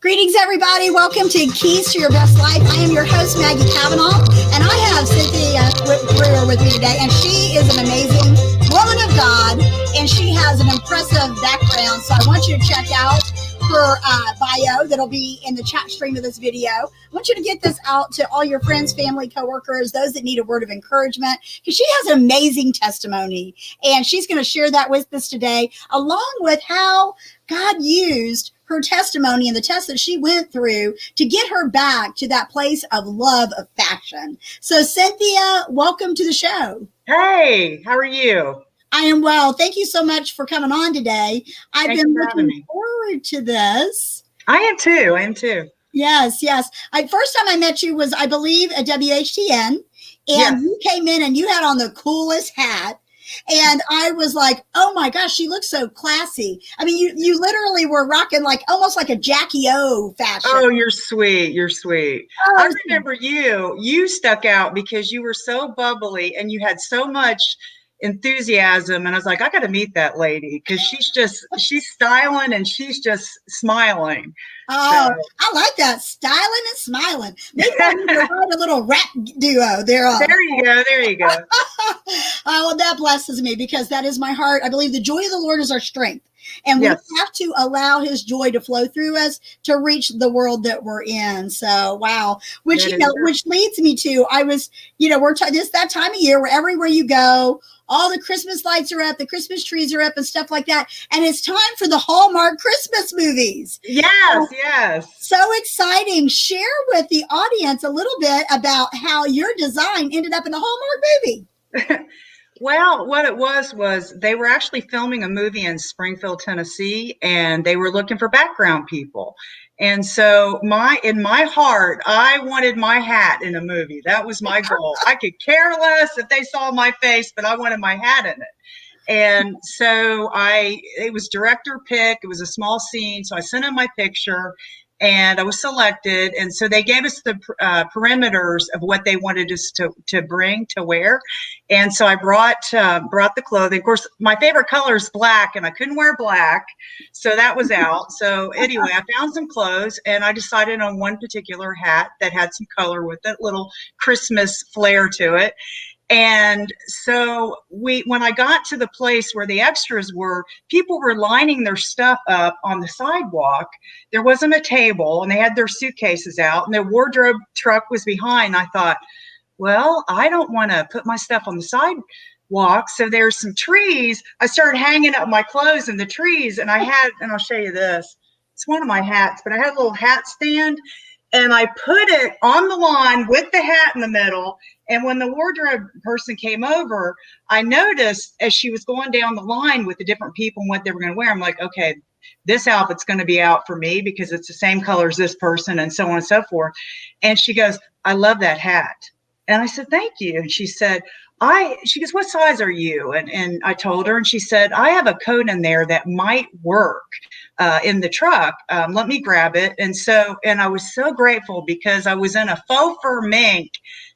Greetings, everybody. Welcome to Keys to Your Best Life. I am your host, Maggie Cavanaugh, and I have Cynthia Brewer with me today, and she is an amazing woman of God, and she has an impressive background, so I want you to check out her bio that'll be in the chat stream of this video. I want you to get this out to all your friends, family, coworkers, those that need a word of encouragement, because she has an amazing testimony, and she's going to share that with us today, along with how God used her testimony and the test that she went through to get her back to that place of love of fashion. So Cynthia, welcome to the show. Hey, how are you? I am well. Thank you so much for coming on today. I've been looking forward to this. I am too. Yes. First time I met you was, I believe, at WHTN, and yes. You came in and you had on the coolest hat. And I was like, oh my gosh, she looks so classy. I mean, you literally were rocking like almost like a Jackie O fashion. Oh, you're sweet. Oh, I remember you stuck out because you were so bubbly and you had so much enthusiasm. And I was like, I got to meet that lady because she's styling and she's just smiling. Oh, so. I like that. Styling and smiling. Maybe I need to write a little rap duo there. There you go. Oh, well, that blesses me because that is my heart. I believe the joy of the Lord is our strength. And we have to allow his joy to flow through us to reach the world that we're in. So, wow. Which leads me to, I was, this that time of year where everywhere you go, all the Christmas lights are up, the Christmas trees are up and stuff like that. And it's time for the Hallmark Christmas movies. Yes. So exciting. Share with the audience a little bit about how your design ended up in a Hallmark movie. Well, what it was they were actually filming a movie in Springfield, Tennessee, and they were looking for background people. And so in my heart, I wanted my hat in a movie. That was my goal. I could care less if they saw my face, but I wanted my hat in it. And so it was director pick. It was a small scene. So I sent in my picture and I was selected. And so they gave us the perimeters of what they wanted us to bring to wear. And so I brought the clothing. Of course, my favorite color is black and I couldn't wear black. So that was out. So anyway, I found some clothes and I decided on one particular hat that had some color with it, little Christmas flair to it. And so when I got to the place where the extras were, people were lining their stuff up on the sidewalk. There wasn't a table and they had their suitcases out and their wardrobe truck was behind. I thought, well, I don't want to put my stuff on the sidewalk. So there's some trees. I started hanging up my clothes in the trees and and I'll show you this. It's one of my hats, but I had a little hat stand and I put it on the lawn with the hat in the middle. And when the wardrobe person came over, I noticed as she was going down the line with the different people and what they were going to wear, I'm like, okay, this outfit's going to be out for me because it's the same color as this person and so on and so forth. And she goes, I love that hat. And I said, thank you. And she said, she goes, what size are you? And I told her, and she said, I have a coat in there that might work in the truck. Let me grab it. And I was so grateful because I was in a faux fur mink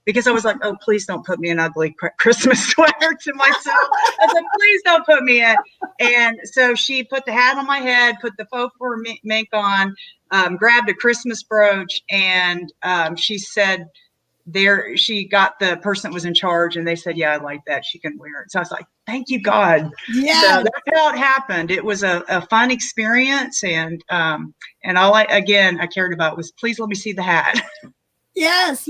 because I was like, oh, please don't put me in ugly Christmas sweater to myself. I said, please don't put me in. And so she put the hat on my head, put the faux fur mink on, grabbed a Christmas brooch, and she said, she got the person that was in charge and they said, yeah, I like that. She can wear it. So I was like, thank you, God. Yeah. So that's how it happened. It was a fun experience. And all I cared about was, please let me see the hat. Yes.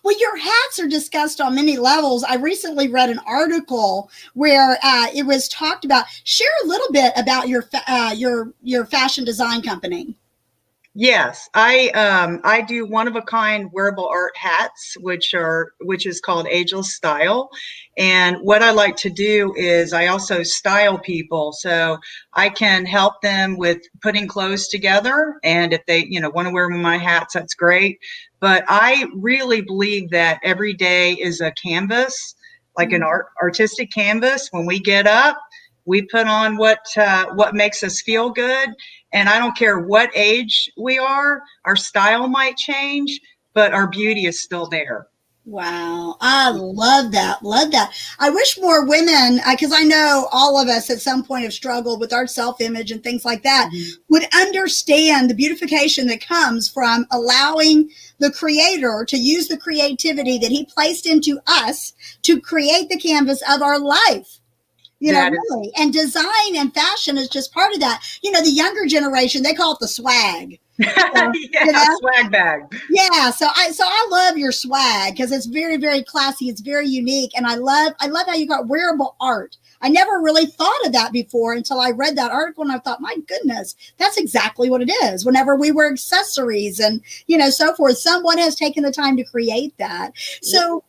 Well, your hats are discussed on many levels. I recently read an article where it was talked about. Share a little bit about your fashion design company. Yes, I do one-of-a-kind wearable art hats, which is called Ageless Style. And what I like to do is I also style people, so I can help them with putting clothes together. And if they, want to wear my hats, that's great. But I really believe that every day is a canvas, like an artistic canvas. When we get up, we put on what makes us feel good. And I don't care what age we are, our style might change, but our beauty is still there. Wow. I love that. Love that. I wish more women, because I know all of us at some point have struggled with our self-image and things like that, would understand the beautification that comes from allowing the creator to use the creativity that he placed into us to create the canvas of our life. Really. And design and fashion is just part of that. The younger generation, they call it the swag. Swag bag. Yeah, so I love your swag because it's very, very classy. It's very unique, and I love how you got wearable art. I never really thought of that before until I read that article, and I thought, my goodness, that's exactly what it is. Whenever we wear accessories and so forth, someone has taken the time to create that. So,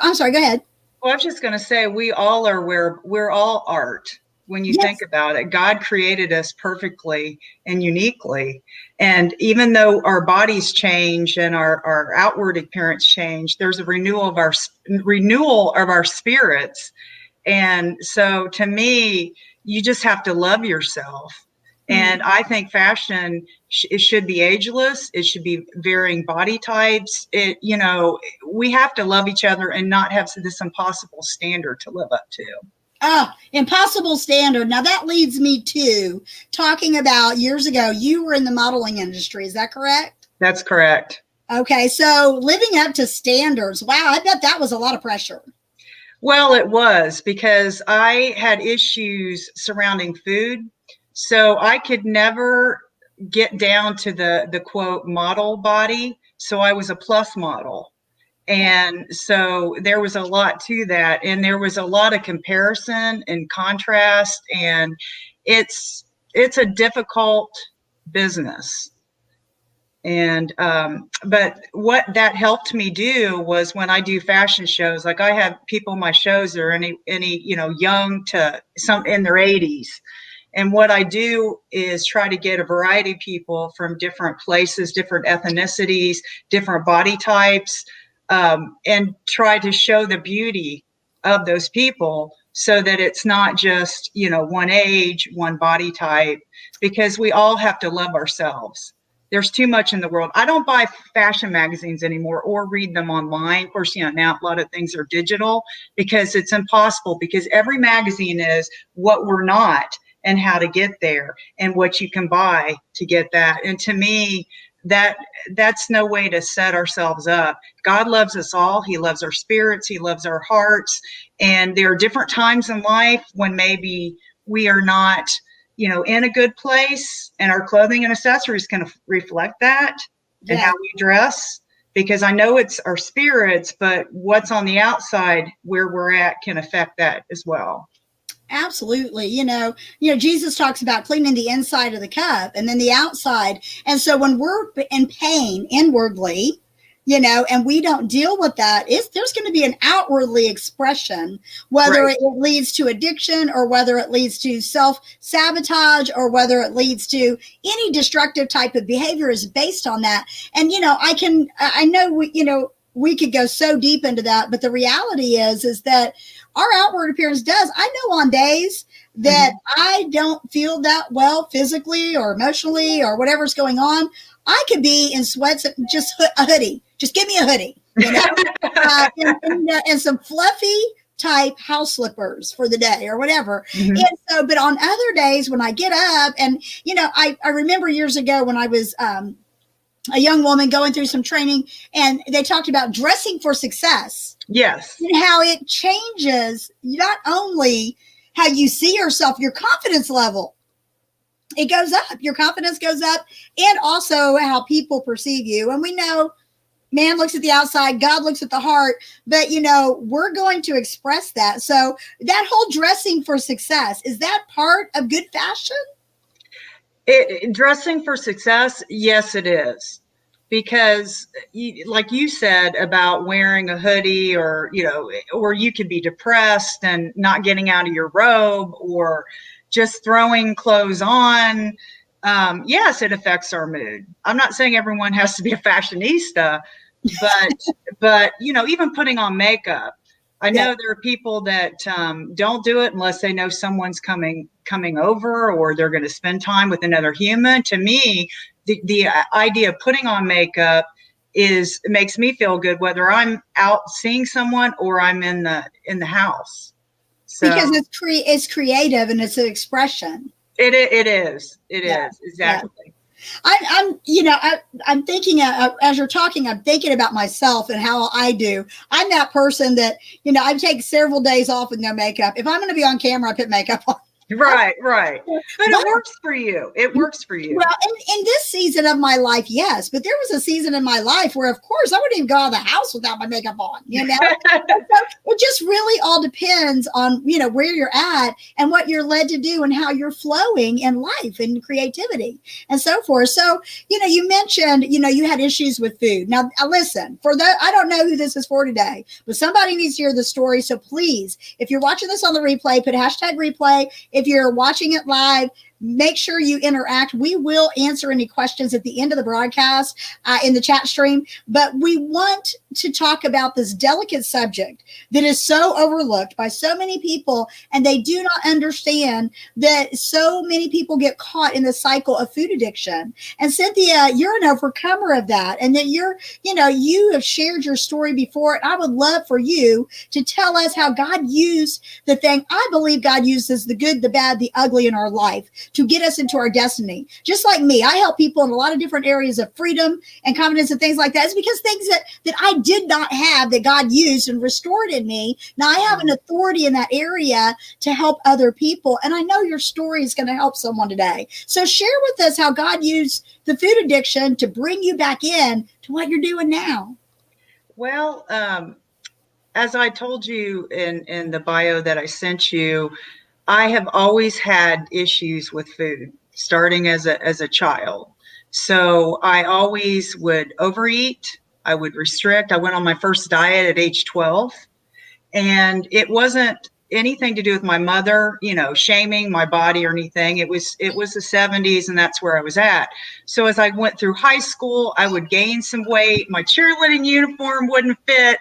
I'm sorry. Go ahead. Well, I was just going to say we're all art. When you think about it, God created us perfectly and uniquely. And even though our bodies change and our outward appearance change, there's a renewal of our spirits. And so to me, you just have to love yourself. And I think fashion, it should be ageless. It should be varying body types. We have to love each other and not have this impossible standard to live up to. Impossible standard. Now that leads me to talking about years ago, you were in the modeling industry. Is that correct? That's correct. Okay. So living up to standards. Wow. I bet that was a lot of pressure. Well, it was because I had issues surrounding food. So I could never get down to the quote model body. So I was a plus model. And so there was a lot to that. And there was a lot of comparison and contrast. And it's a difficult business. And but what that helped me do was when I do fashion shows, like I have people in my shows that are any young to some in their 80s. And what I do is try to get a variety of people from different places, different ethnicities, different body types, and try to show the beauty of those people so that it's not just, one age, one body type, because we all have to love ourselves. There's too much in the world. I don't buy fashion magazines anymore or read them online. Of course, now a lot of things are digital because it's impossible, because every magazine is what we're not and how to get there and what you can buy to get that. And to me, that's no way to set ourselves up. God loves us all. He loves our spirits. He loves our hearts. And there are different times in life when maybe we are not, in a good place, and our clothing and accessories can reflect that and how we dress. Because I know it's our spirits, but what's on the outside where we're at can affect that as well. Absolutely. Jesus talks about cleaning the inside of the cup and then the outside. And so when we're in pain inwardly, and we don't deal with that, there's going to be an outwardly expression, whether it leads to addiction or whether it leads to self-sabotage or whether it leads to any destructive type of behavior is based on that. And, I know we could go so deep into that, but the reality is that our outward appearance does. I know on days that I don't feel that well physically or emotionally or whatever's going on, I could be in sweats and just a hoodie. Just give me a hoodie, and some fluffy type house slippers for the day or whatever. And so, but on other days when I get up and, I remember years ago when I was, a young woman going through some training, and they talked about dressing for success. Yes. And how it changes not only how you see yourself, your confidence level. It goes up. Your confidence goes up, and also how people perceive you. And we know man looks at the outside, God looks at the heart, but we're going to express that. So that whole dressing for success, is that part of good fashion? Dressing for success, yes, it is. Because like you said about wearing a hoodie or you could be depressed and not getting out of your robe or just throwing clothes on. Yes, it affects our mood. I'm not saying everyone has to be a fashionista, but even putting on makeup. I know there are people that don't do it unless they know someone's coming over or they're going to spend time with another human. To me, the idea of putting on makeup makes me feel good, whether I'm out seeing someone or I'm in the house. So because it's creative and it's an expression. It is exactly. Yeah. I'm thinking as you're talking, I'm thinking about myself and how I do. I'm that person that, I take several days off with no makeup. If I'm going to be on camera, I put makeup on. Right. But it works for you. Well, in this season of my life, yes. But there was a season in my life where, of course, I wouldn't even go out of the house without my makeup on, So it just really all depends on, where you're at and what you're led to do and how you're flowing in life and creativity and so forth. So, you mentioned, you had issues with food. Now, listen, I don't know who this is for today, but somebody needs to hear the story. So please, if you're watching this on the replay, put #replay. If you're watching it live, make sure you interact. We will answer any questions at the end of the broadcast in the chat stream, but we want to talk about this delicate subject that is so overlooked by so many people, and they do not understand that so many people get caught in the cycle of food addiction. And Cynthia, you're an overcomer of that, and that you have shared your story before, and I would love for you to tell us how God used the thing. I believe God uses the good, the bad, the ugly in our life to get us into our destiny. Just like me, I help people in a lot of different areas of freedom and confidence and things like that. It's because things that I did not have that God used and restored in me. Now I have an authority in that area to help other people. And I know your story is going to help someone today. So share with us how God used the food addiction to bring you back in to what you're doing now. Well, as I told you in the bio that I sent you, I have always had issues with food, starting as a child. So I always would overeat. I would restrict. I went on my first diet at age 12, and it wasn't anything to do with my mother, shaming my body or anything. It was the 70s, and that's where I was at. So as I went through high school, I would gain some weight. My cheerleading uniform wouldn't fit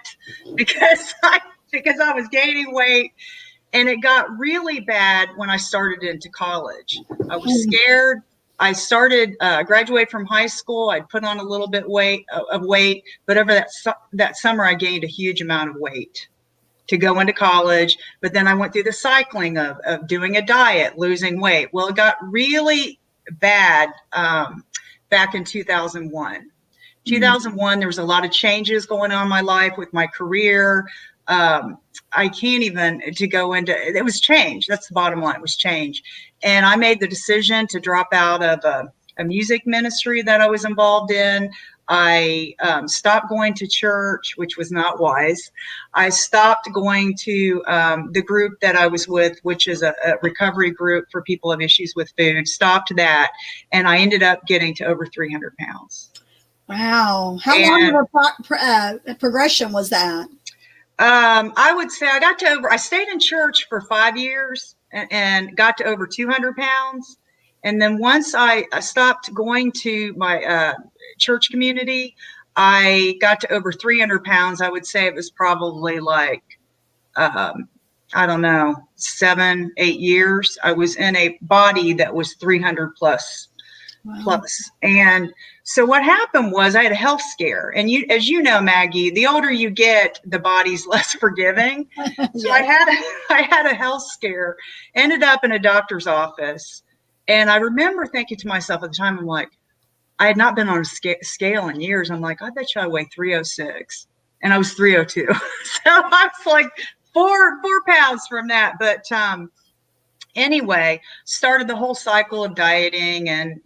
because I was gaining weight. And it got really bad when I started into college. I was scared. I graduated from high school. I'd put on a little bit of weight, but over that summer, I gained a huge amount of weight to go into college. But then I went through the cycling of doing a diet, losing weight. Well, it got really bad back in 2001. 2001, there was a lot of changes going on in my life with my career. I can't even to go into it. Was change. That's the bottom line. It was change. And I made the decision to drop out of a music ministry that I was involved in. I stopped going to church, which was not wise. I stopped going to the group that I was with, which is a recovery group for people who have issues with food. Stopped that. And I ended up getting to over 300 pounds. Wow. How long of a progression was that? I would say I stayed in church for 5 years and got to over 200 pounds. And then once I stopped going to my church community, I got to over 300 pounds. I would say it was probably like, I don't know, 7, 8 years. I was in a body that was 300 plus. Wow. And so what happened was I had a health scare. And as you know, Maggie, the older you get, the body's less forgiving. So I had a health scare, ended up in a doctor's office. And I remember thinking to myself at the time, I'm like, I had not been on a scale in years. I'm like, I bet you I weigh 306. And I was 302. So I was like 4 pounds from that. But anyway, started the whole cycle of dieting and,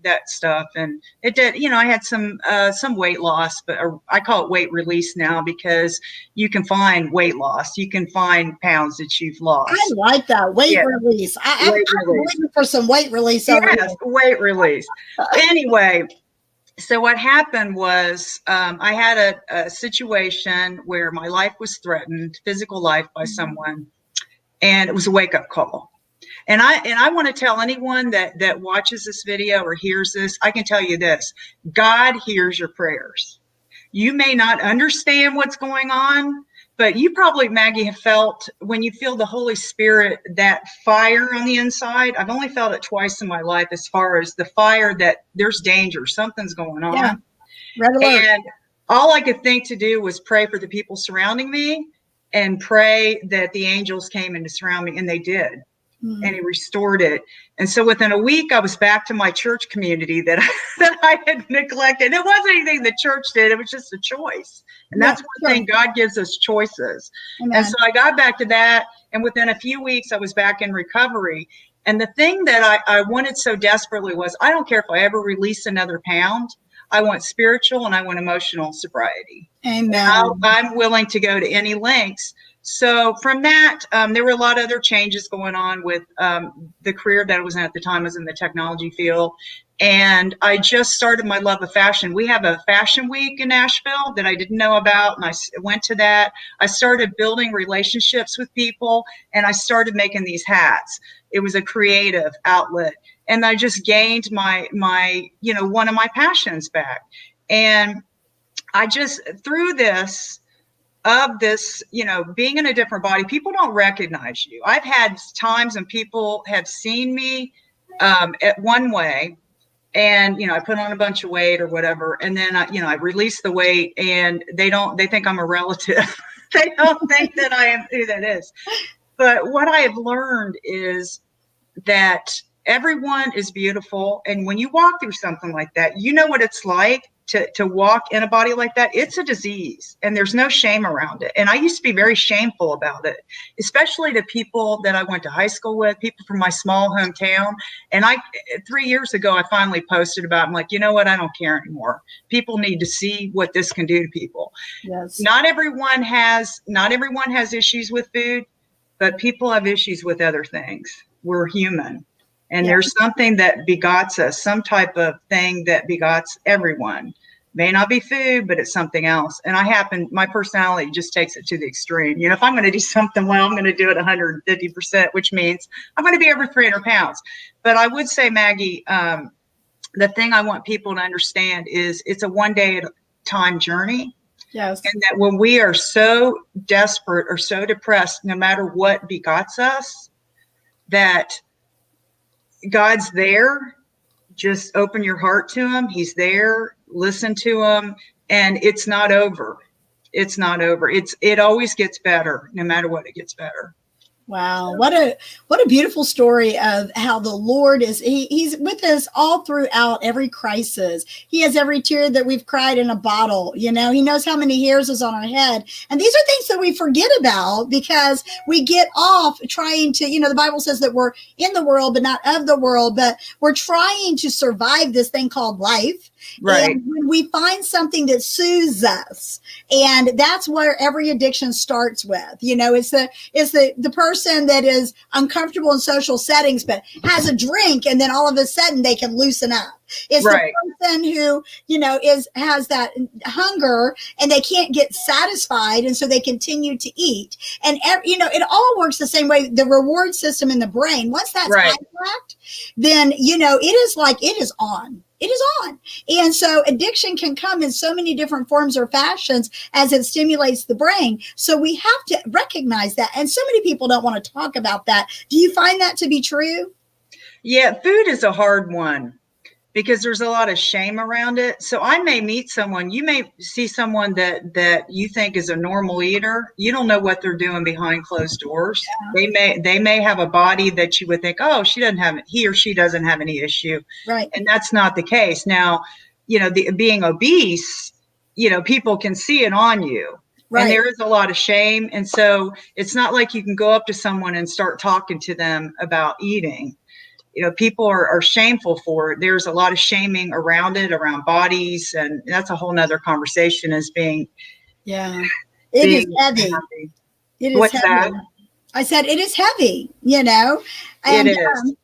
that stuff. And it did, I had some weight loss, but I call it weight release now because you can find weight loss. You can find pounds that you've lost. I like that. Weight release. I'm looking for some weight release. Yes, weight release. Anyway, so what happened was I had a situation where my life was threatened, physical life by someone. And it was a wake-up call. And I want to tell anyone that watches this video or hears this, I can tell you this: God hears your prayers. You may not understand what's going on, but you probably, Maggie, have felt when you feel the Holy Spirit, that fire on the inside. I've only felt it twice in my life, as far as the fire that there's danger, something's going on. Yeah. Red alert. And all I could think to do was pray for the people surrounding me and pray that the angels came in to surround me, and they did. And he restored it. And so within a week, I was back to my church community that I had neglected. It wasn't anything the church did. It was just a choice. And that's one thing, God gives us choices. Amen. And so I got back to that. And within a few weeks, I was back in recovery. And the thing that I wanted so desperately was, I don't care if I ever release another pound. I want spiritual and I want emotional sobriety. Amen. I'm willing to go to any lengths. So from that, there were a lot of other changes going on with the career that I was in at the time. I was in the technology field. And I just started my love of fashion. We have a fashion week in Nashville that I didn't know about. And I went to that. I started building relationships with people. And I started making these hats. It was a creative outlet. And I just gained my one of my passions back. And I just, through this, being in a different body, people don't recognize you. I've had times when people have seen me at one way, and, I put on a bunch of weight or whatever. And then, I release the weight, and they think I'm a relative. They don't think that I am who that is. But what I have learned is that everyone is beautiful. And when you walk through something like that, you know what it's like to walk in a body like that. It's a disease, and there's no shame around it. And I used to be very shameful about it, especially to people that I went to high school with, people from my small hometown. And 3 years ago, I finally posted about it. I'm like, you know what? I don't care anymore. People need to see what this can do to people. Yes. Not everyone has issues with food, but people have issues with other things. We're human. And there's something that begots us, some type of thing that begots everyone. May not be food, but it's something else. And my personality just takes it to the extreme. If I'm going to do something well, I'm going to do it 150%, which means I'm going to be over 300 pounds. But I would say, Maggie, the thing I want people to understand is it's a one day at a time journey. Yes. And that when we are so desperate or so depressed, no matter what begots us, that God's there. Just open your heart to him. He's there. Listen to him. And it's not over. It's not over. It always gets better. No matter what, it gets better. Wow. What a beautiful story of how the Lord he's with us all throughout every crisis. He has every tear that we've cried in a bottle. He knows how many hairs is on our head. And these are things that we forget about because we get off trying to, the Bible says that we're in the world, but not of the world, but we're trying to survive this thing called life. Right. And when we find something that soothes us, and that's where every addiction starts with, it's the person that is uncomfortable in social settings, but has a drink, and then all of a sudden they can loosen up. It's right. The person who, has that hunger and they can't get satisfied. And so they continue to eat. And, it all works the same way. The reward system in the brain, once that's hijacked, then, it is on. It is on. And so addiction can come in so many different forms or fashions as it stimulates the brain. So we have to recognize that. And so many people don't want to talk about that. Do you find that to be true? Yeah, food is a hard one because there's a lot of shame around it. So I may meet someone, you may see someone that you think is a normal eater. You don't know what they're doing behind closed doors. Yeah. They may have a body that you would think, oh, he or she doesn't have any issue. Right. And that's not the case. Now, being obese, people can see it on you. Right. And there is a lot of shame. And so it's not like you can go up to someone and start talking to them about eating. People are shameful for it. There's a lot of shaming around it, around bodies. And that's a whole nother conversation as being. Yeah. It is heavy. It is What's heavy. that? I said, it is heavy, And, it is.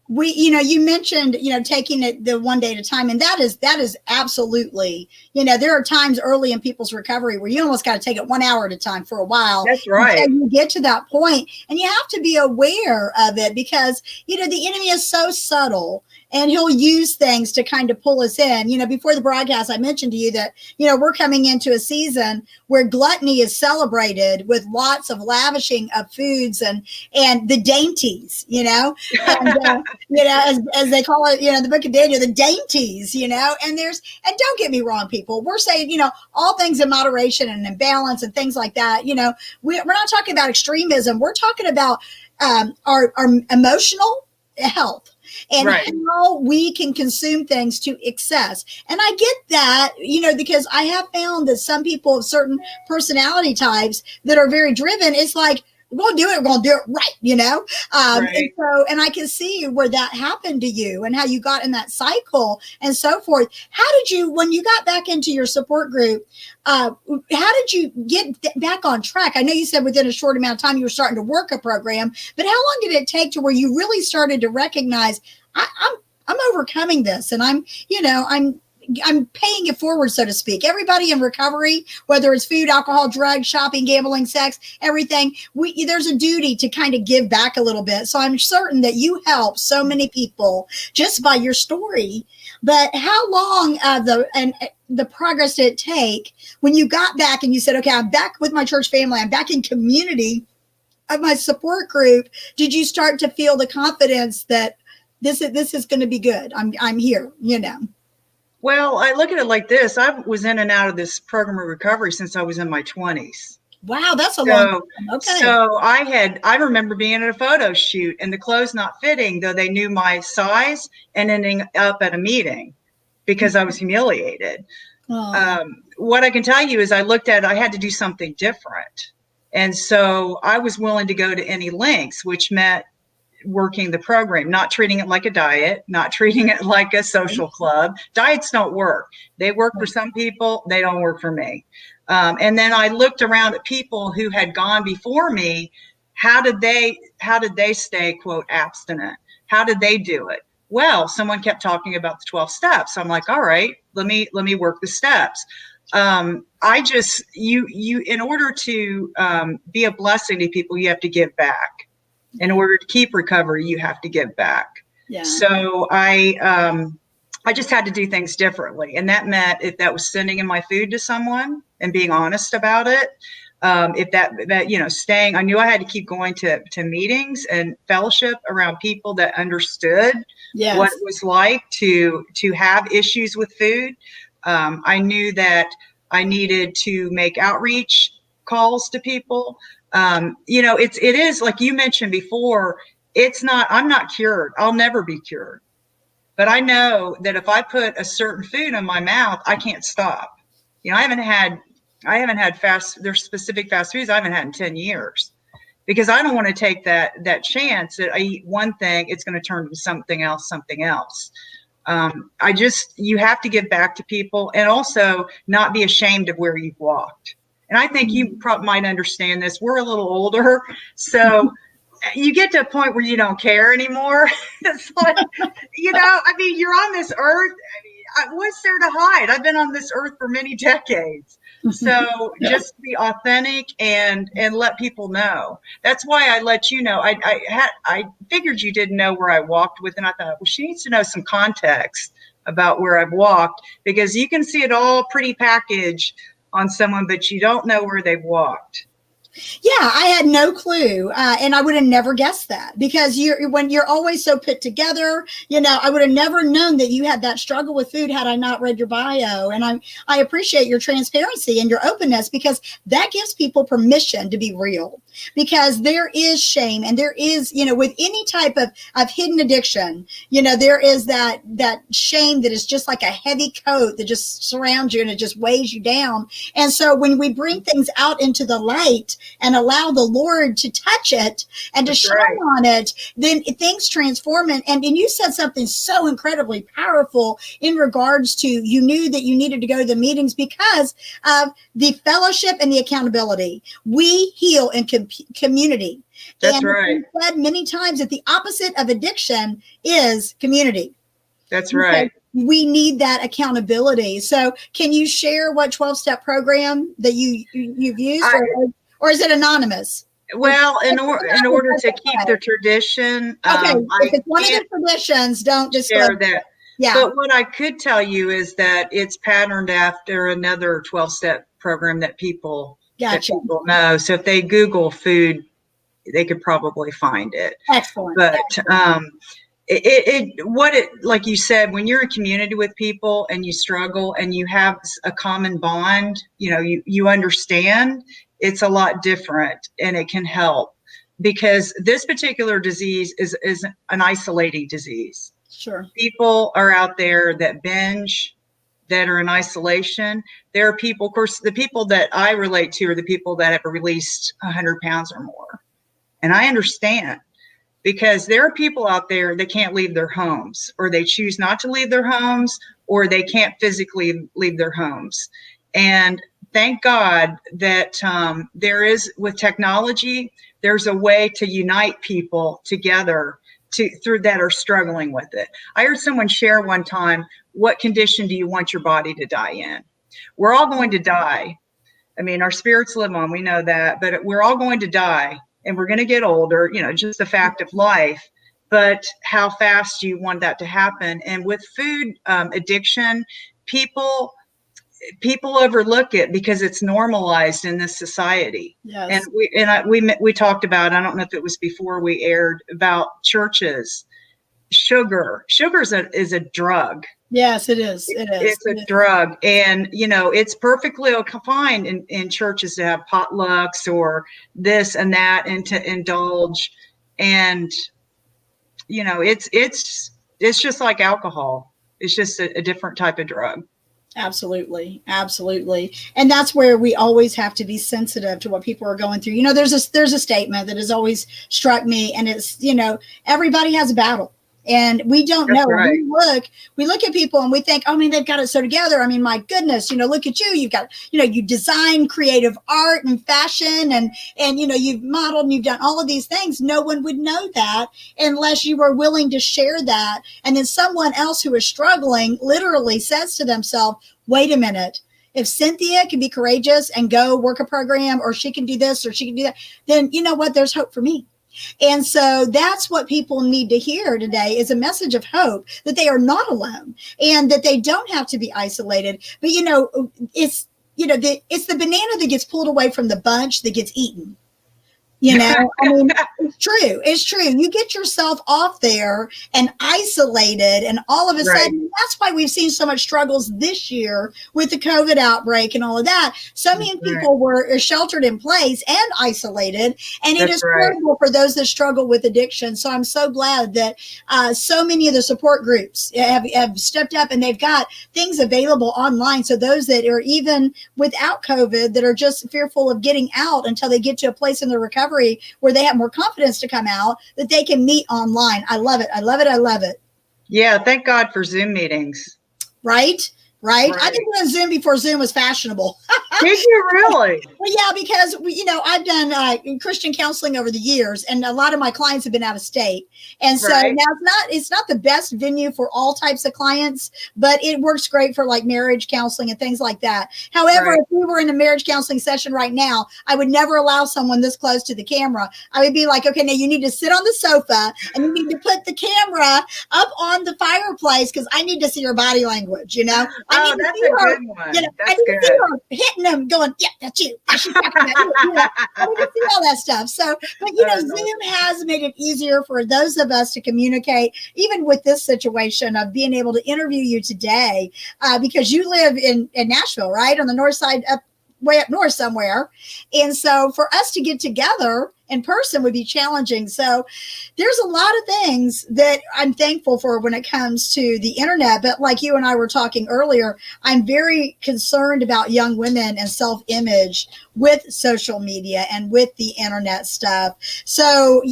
You mentioned, taking it the one day at a time. And that is absolutely, there are times early in people's recovery where you almost got to take it 1 hour at a time for a while. That's right. Until you get to that point, and you have to be aware of it because, the enemy is so subtle and he'll use things to kind of pull us in. Before the broadcast, I mentioned to you that, we're coming into a season where gluttony is celebrated with lots of lavishing of foods and the dainties, and, as they call it, in the book of Daniel, the dainties, and don't get me wrong, people, we're saying, all things in moderation and in balance and things like that. We're not talking about extremism. We're talking about our emotional health and how we can consume things to excess. And I get that, because I have found that some people of certain personality types that are very driven, it's like, we're going to do it right, And I can see where that happened to you and how you got in that cycle and so forth. How did you, when you got back into your support group, how did you get back on track? I know you said within a short amount of time you were starting to work a program, but how long did it take to where you really started to recognize I'm overcoming this and I'm paying it forward, so to speak. Everybody in recovery, whether it's food, alcohol, drugs, shopping, gambling, sex, everything, there's a duty to kind of give back a little bit. So I'm certain that you help so many people just by your story. But how long the progress did it take when you got back and you said, okay, I'm back with my church family, I'm back in community of my support group? Did you start to feel the confidence that this is going to be good? I'm here, Well, I look at it like this. I was in and out of this program of recovery since I was in my 20s. Wow, that's a long time. Okay. So I remember being at a photo shoot and the clothes not fitting, though they knew my size, and ending up at a meeting because I was humiliated. What I can tell you is I had to do something different. And so I was willing to go to any lengths, which meant working the program, not treating it like a diet, not treating it like a social club. Diets don't work. They work for some people. They don't work for me. And then I looked around at people who had gone before me. How did they stay, quote, abstinent? How did they do it? Well, someone kept talking about the 12 steps. So I'm like, all right, let me work the steps. In order to be a blessing to people, you have to give back. In order to keep recovery, you have to give back. Yeah. So I just had to do things differently. And that meant if that was sending in my food to someone and being honest about it, if that staying, I knew I had to keep going to meetings and fellowship around people that understood what it was like to have issues with food. I knew that I needed to make outreach calls to people. It is like you mentioned before, I'm not cured. I'll never be cured. But I know that if I put a certain food in my mouth, I can't stop. I haven't had there's specific fast foods I haven't had in 10 years because I don't want to take that chance that I eat one thing, it's going to turn into something else. You have to give back to people and also not be ashamed of where you've walked. And I think you might understand this. We're a little older, so you get to a point where you don't care anymore. It's like, you're on this earth. What's there to hide? I've been on this earth for many decades. So just be authentic and let people know. That's why I let you know. I figured you didn't know where I walked with, and I thought, well, she needs to know some context about where I've walked, because you can see it all pretty packaged on someone, but you don't know where they've walked. Yeah, I had no clue. And I would have never guessed that, because when you're always so put together, I would have never known that you had that struggle with food had I not read your bio. And I appreciate your transparency and your openness, because that gives people permission to be real, because there is shame, and there is, with any type of hidden addiction, there is that shame that is just like a heavy coat that just surrounds you and it just weighs you down. And so when we bring things out into the light and allow the Lord to touch it and to shine on it, then things transform. And you said something so incredibly powerful in regards to, you knew that you needed to go to the meetings because of the fellowship and the accountability. We heal in community. That's right. You said many times that the opposite of addiction is community. That's right. We need that accountability. So can you share what 12-step program that you've used? Or is it anonymous? Well, in order to keep Okay. the tradition, Okay, I if it's one of can't the traditions, don't disclose. share that. Yeah, But what I could tell you is that it's patterned after another 12-step program that gotcha. people know. So if they Google food, they could probably find it. Excellent. But like you said, when you're in community with people and you struggle and you have a common bond, you understand, it's a lot different, and it can help, because this particular disease is an isolating disease. Sure. People are out there that binge, that are in isolation. There are people, of course, the people that I relate to are the people that have released 100 pounds or more. And I understand, because there are people out there that can't leave their homes, or they choose not to leave their homes, or they can't physically leave their homes. And thank God that there is, with technology, there's a way to unite people together through that are struggling with it. I heard someone share one time, what condition do you want your body to die in? We're all going to die. I mean, our spirits live on, we know that, but we're all going to die, and we're going to get older, just the fact of life. But how fast do you want that to happen? And with food addiction, people overlook it because it's normalized in this society. Yes. And we talked about, I don't know if it was before we aired, about churches. Sugar is a drug. Yes, it is. It is. It's a drug. And, it's perfectly fine in churches to have potlucks or this and that, and to indulge. And, it's just like alcohol. It's just a different type of drug. Absolutely. Absolutely. And that's where we always have to be sensitive to what people are going through. There's a statement that has always struck me, and it's, everybody has a battle. And we don't know. Right. We look at people and we think, oh, I mean, they've got it so together. I mean, my goodness, look at you. You've got, you design creative art and fashion, and you've modeled and you've done all of these things. No one would know that unless you were willing to share that. And then someone else who is struggling literally says to themselves, wait a minute. If Cynthia can be courageous and go work a program, or she can do this, or she can do that, then you know what? There's hope for me. And so that's what people need to hear today, is a message of hope, that they are not alone and that they don't have to be isolated. But, it's the banana that gets pulled away from the bunch that gets eaten. I mean, it's true. It's true. You get yourself off there and isolated, and all of a sudden, that's why we've seen so much struggles this year with the COVID outbreak and all of that. So many people were sheltered in place and isolated, and it is horrible for those that struggle with addiction. So I'm so glad that so many of the support groups have stepped up, and they've got things available online. So those that are even without COVID, that are just fearful of getting out until they get to a place in their recovery where they have more confidence to come out, that they can meet online. I love it. I love it. I love it. Yeah. Thank God for Zoom meetings. Right. I've been doing Zoom before Zoom was fashionable. Did you really? Well, yeah, because I've done Christian counseling over the years, and a lot of my clients have been out of state, and so now it's not the best venue for all types of clients, but it works great for like marriage counseling and things like that. However, if we were in a marriage counseling session right now, I would never allow someone this close to the camera. I would be like, okay, now you need to sit on the sofa, and you need to put the camera up on the fireplace, because I need to see your body language. Oh, that's a good one. I need to see her hitting them, going, yeah, that's you. She's talking about you. I need to see all that stuff. So, but Zoom has made it easier for those of us to communicate, even with this situation of being able to interview you today, because you live in Nashville, right? On the north side, way up north somewhere. And so for us to get together in person would be challenging. So there's a lot of things that I'm thankful for when it comes to the internet. But like you and I were talking earlier, I'm very concerned about young women and self-image with social media and with the internet stuff. So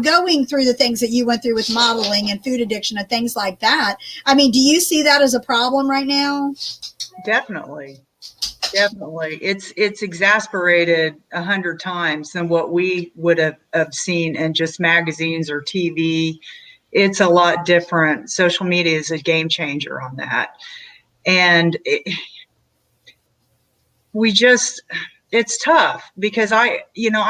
going through the things that you went through with modeling and food addiction and things like that, I mean, do you see that as a problem right now? Definitely. It's exasperated 100 times than what we would have seen in just magazines or TV. It's a lot different. Social media is a game changer on that. And it's tough because I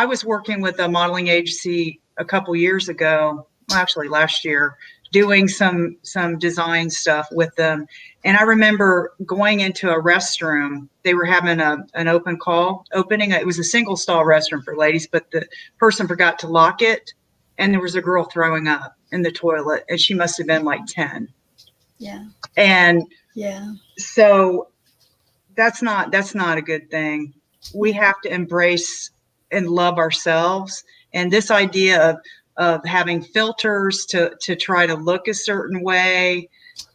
was working with a modeling agency a couple years ago, well, actually last year, doing some design stuff with them. And I remember going into a restroom. They were having an opening. It was a single stall restroom for ladies, but the person forgot to lock it. And there was a girl throwing up in the toilet, and she must have been like 10. Yeah. And yeah. So that's not a good thing. We have to embrace and love ourselves. And this idea of having filters to try to look a certain way.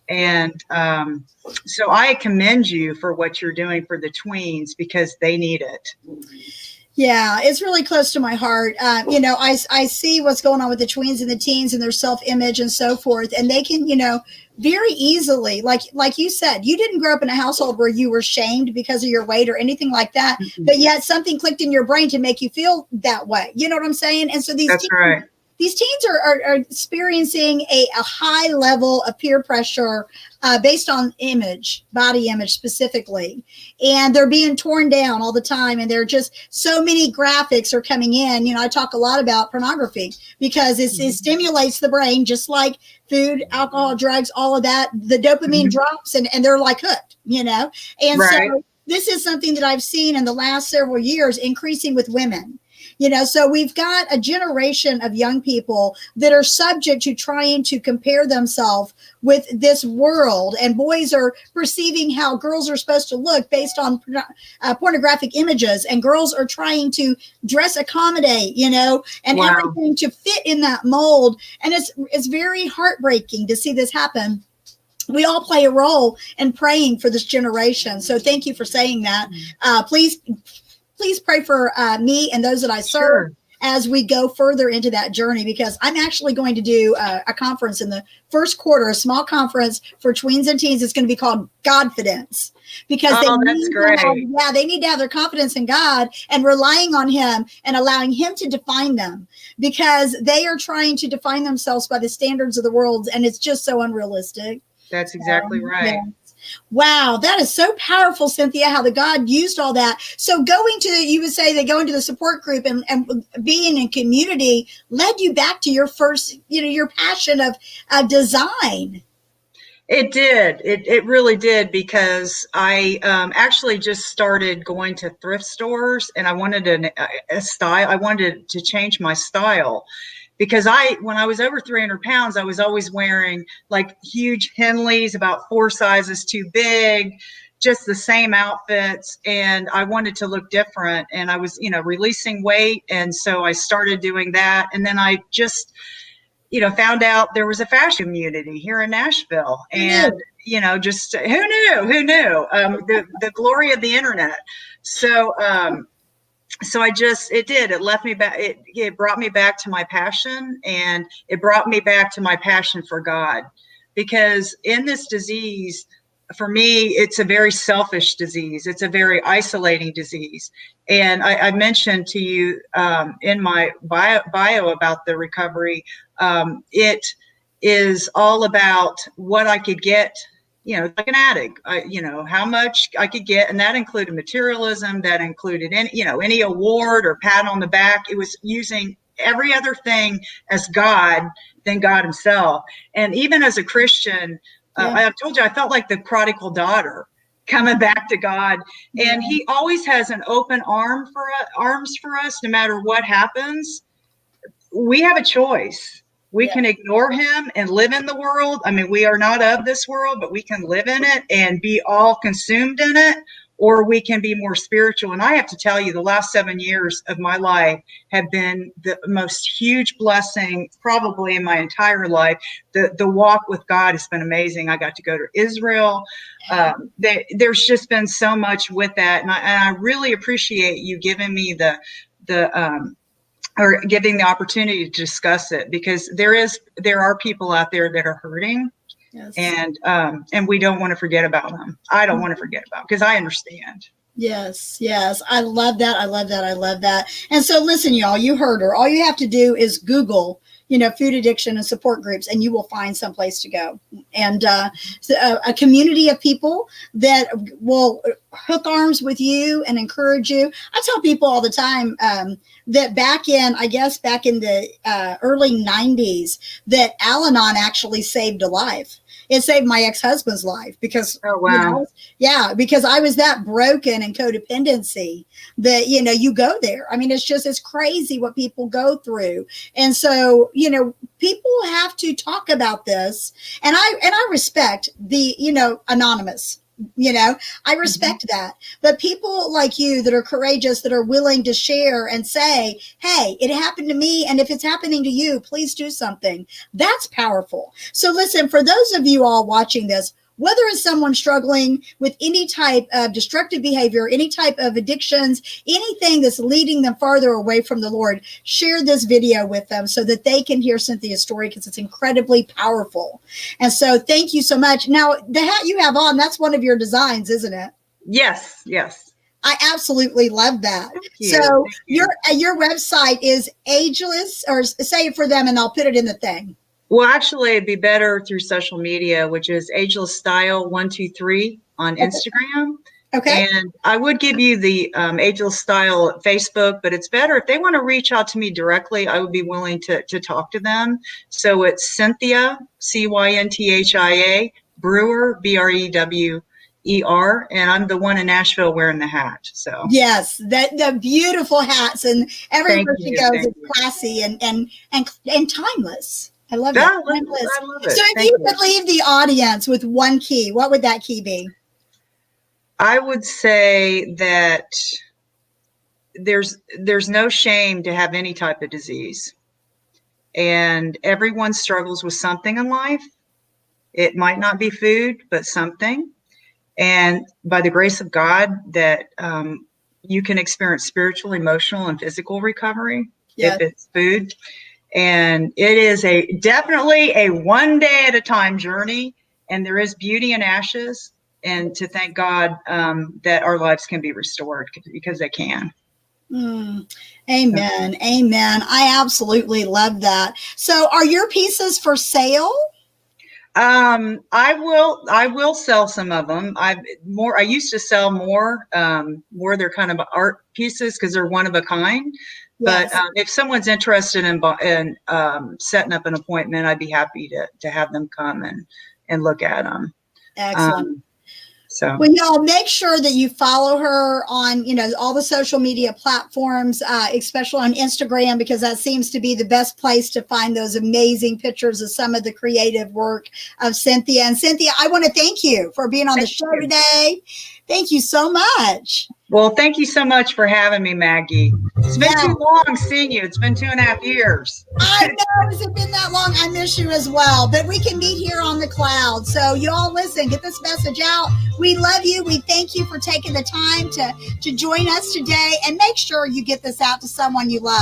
And so I commend you for what you're doing for the tweens, because they need it. Yeah, it's really close to my heart. I see what's going on with the tweens and the teens and their self-image and so forth. And they can, very easily, like you said, you didn't grow up in a household where you were shamed because of your weight or anything like that. Mm-hmm. But yet something clicked in your brain to make you feel that way. You know what I'm saying? And so these teens are experiencing a high level of peer pressure based on body image specifically. And they're being torn down all the time. And there are just so many graphics are coming in. I talk a lot about pornography because it stimulates the brain, just like food, alcohol, drugs, all of that. The dopamine drops and they're like hooked, And right. So this is something that I've seen in the last several years increasing with women. So we've got a generation of young people that are subject to trying to compare themselves with this world, and boys are perceiving how girls are supposed to look based on pornographic images, and girls are trying to dress accommodate, and wow. Everything to fit in that mold. And it's very heartbreaking to see this happen. We all play a role in praying for this generation. So thank you for saying that. Please pray for me and those that I serve as we go further into that journey, because I'm actually going to do a conference in the first quarter, a small conference for tweens and teens. It's going to be called Godfidence, because they need to have their confidence in God and relying on Him and allowing Him to define them, because they are trying to define themselves by the standards of the world, and it's just so unrealistic. That's exactly right. Yeah. Wow, that is so powerful, Cynthia, how the God used all that. So you would say that going to the support group and being in community led you back to your first, your passion of design. It did. It really did, because I actually just started going to thrift stores, and I wanted a style. I wanted to change my style. Because when I was over 300 pounds, I was always wearing like huge Henleys, about 4 sizes too big, just the same outfits. And I wanted to look different. And I was, releasing weight. And so I started doing that. And then I just, found out there was a fashion community here in Nashville. And, just who knew? The glory of the internet. So, it left me back. It brought me back to my passion, and it brought me back to my passion for God, because in this disease, for me, it's a very selfish disease. It's a very isolating disease. And I mentioned to you in my bio about the recovery. It is all about what I could get, like an addict, how much I could get. And that included materialism, that included any award or pat on the back. It was using every other thing as God than God Himself. And even as a Christian, I've told you, I felt like the prodigal daughter coming back to God. And He always has an open arms for us, no matter what happens. We have a choice. We can ignore Him and live in the world. I mean, we are not of this world, but we can live in it and be all consumed in it, or we can be more spiritual. And I have to tell you, the last 7 years of my life have been the most huge blessing probably in my entire life. The walk with God has been amazing. I got to go to Israel. There's just been so much with that. And I really appreciate you giving me or giving the opportunity to discuss it, because there are people out there that are hurting. Yes. And we don't want to forget about them. I don't want to forget about them, because I understand. Yes. I love that. And so listen, y'all, you heard her. All you have to do is Google food addiction and support groups, and you will find some place to go. And a community of people that will hook arms with you and encourage you. I tell people all the time that back in the early 90s, that Al-Anon actually saved a life. It saved my ex-husband's life because, because I was that broken in codependency that, you go there. I mean, it's crazy what people go through. And so, people have to talk about this. And I respect the, anonymous. I respect that. But people like you that are courageous, that are willing to share and say, hey, it happened to me. And if it's happening to you, please do something. That's powerful. So listen, for those of you all watching this, whether it's someone struggling with any type of destructive behavior, any type of addictions, anything that's leading them farther away from the Lord, share this video with them so that they can hear Cynthia's story, because it's incredibly powerful. And so thank you so much. Now, the hat you have on, that's one of your designs, isn't it? Yes. I absolutely love that. Thank you. So your website is Ageless, or say it for them and I'll put it in the thing. Well, actually, it'd be better through social media, which is Ageless Style 123 on Instagram. Okay. And I would give you the Ageless Style Facebook, but it's better if they want to reach out to me directly. I would be willing to talk to them. So it's Cynthia, Cynthia Brewer, Brewer. And I'm the one in Nashville wearing the hat. So yes, the beautiful hats, and everywhere she goes, it's classy and timeless. I love it. I love it. So if you could leave the audience with one key, what would that key be? I would say that there's no shame to have any type of disease, and everyone struggles with something in life. It might not be food, but something. And by the grace of God, that you can experience spiritual, emotional, and physical recovery if it's food. And it is definitely a one day at a time journey, and there is beauty in ashes, and to thank God that our lives can be restored, because they can. Amen. Amen. I absolutely love that. So are your pieces for sale? I will sell some of them. I used to sell more they're kind of art pieces because they're one of a kind. Yes. But if someone's interested in setting up an appointment, I'd be happy to have them come and look at them. Excellent. Well, y'all make sure that you follow her on, all the social media platforms, especially on Instagram, because that seems to be the best place to find those amazing pictures of some of the creative work of Cynthia. And Cynthia, I want to thank you for being on the show today. Thank you so much. Well, thank you so much for having me, Maggie. It's been too long seeing you. It's been 2.5 years. I know. Has it been that long? I miss you as well. But we can meet here on the cloud. So you all listen, get this message out. We love you. We thank you for taking the time to join us today. And make sure you get this out to someone you love.